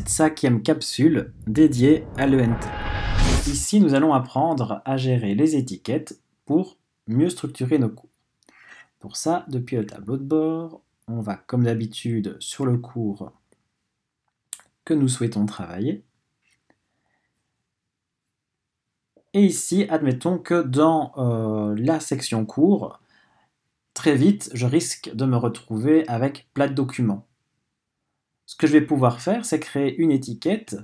cette 5e capsule dédiée à l'ENT. Ici, nous allons apprendre à gérer les étiquettes pour mieux structurer nos cours. Pour ça, depuis le tableau de bord, on va comme d'habitude sur le cours que nous souhaitons travailler. Et ici, admettons que dans la section cours, très vite, je risque de me retrouver avec plein de documents. Ce que je vais pouvoir faire, c'est créer une étiquette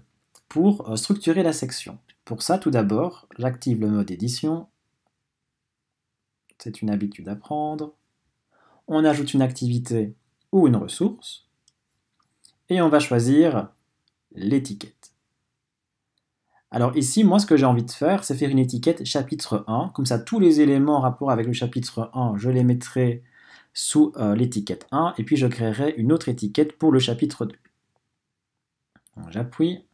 pour structurer la section. Pour ça, tout d'abord, j'active le mode édition. C'est une habitude à prendre. On ajoute une activité ou une ressource. Et on va choisir l'étiquette. Alors ici, moi, ce que j'ai envie de faire, c'est faire une étiquette chapitre 1. Comme ça, tous les éléments en rapport avec le chapitre 1, je les mettrai sous l'étiquette 1. Et puis, je créerai une autre étiquette pour le chapitre 2. J'appuie.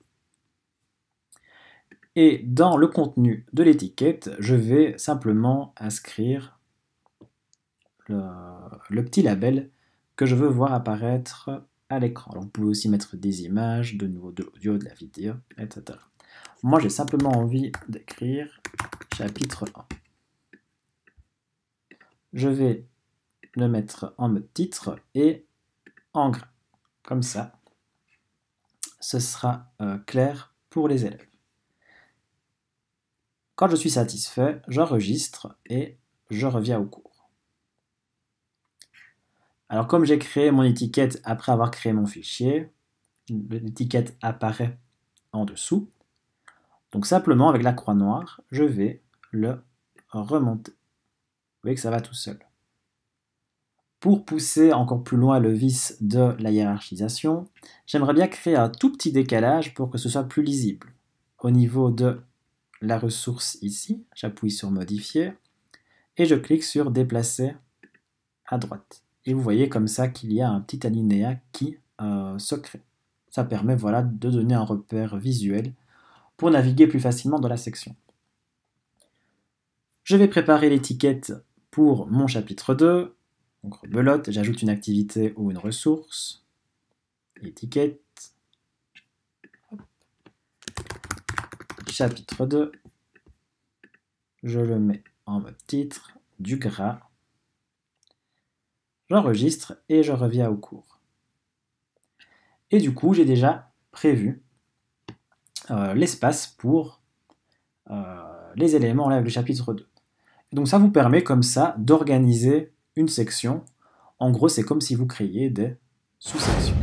Et dans le contenu de l'étiquette, je vais simplement inscrire le petit label que je veux voir apparaître à l'écran. Alors, vous pouvez aussi mettre des images, de nouveau de l'audio, de la vidéo, etc. Moi, j'ai simplement envie d'écrire chapitre 1. Je vais le mettre en mode titre et en gras. Comme ça, ce sera clair pour les élèves. Quand je suis satisfait, j'enregistre et je reviens au cours. Alors comme j'ai créé mon étiquette après avoir créé mon fichier, l'étiquette apparaît en dessous. Donc simplement avec la croix noire, je vais le remonter. Vous voyez que ça va tout seul. Pour pousser encore plus loin le vice de la hiérarchisation, j'aimerais bien créer un tout petit décalage pour que ce soit plus lisible. Au niveau de la ressource ici, j'appuie sur modifier et je clique sur déplacer à droite. Et vous voyez comme ça qu'il y a un petit alinéa qui se crée. Ça permet voilà, de donner un repère visuel pour naviguer plus facilement dans la section. Je vais préparer l'étiquette pour mon chapitre 2. Donc rebelote, j'ajoute une activité ou une ressource. Étiquette. Chapitre 2. Je le mets en mode titre, du gras. J'enregistre et je reviens au cours. Et du coup, j'ai déjà prévu l'espace pour les éléments avec le chapitre 2. Et donc ça vous permet comme ça d'organiser une section. En gros, c'est comme si vous créiez des sous-sections.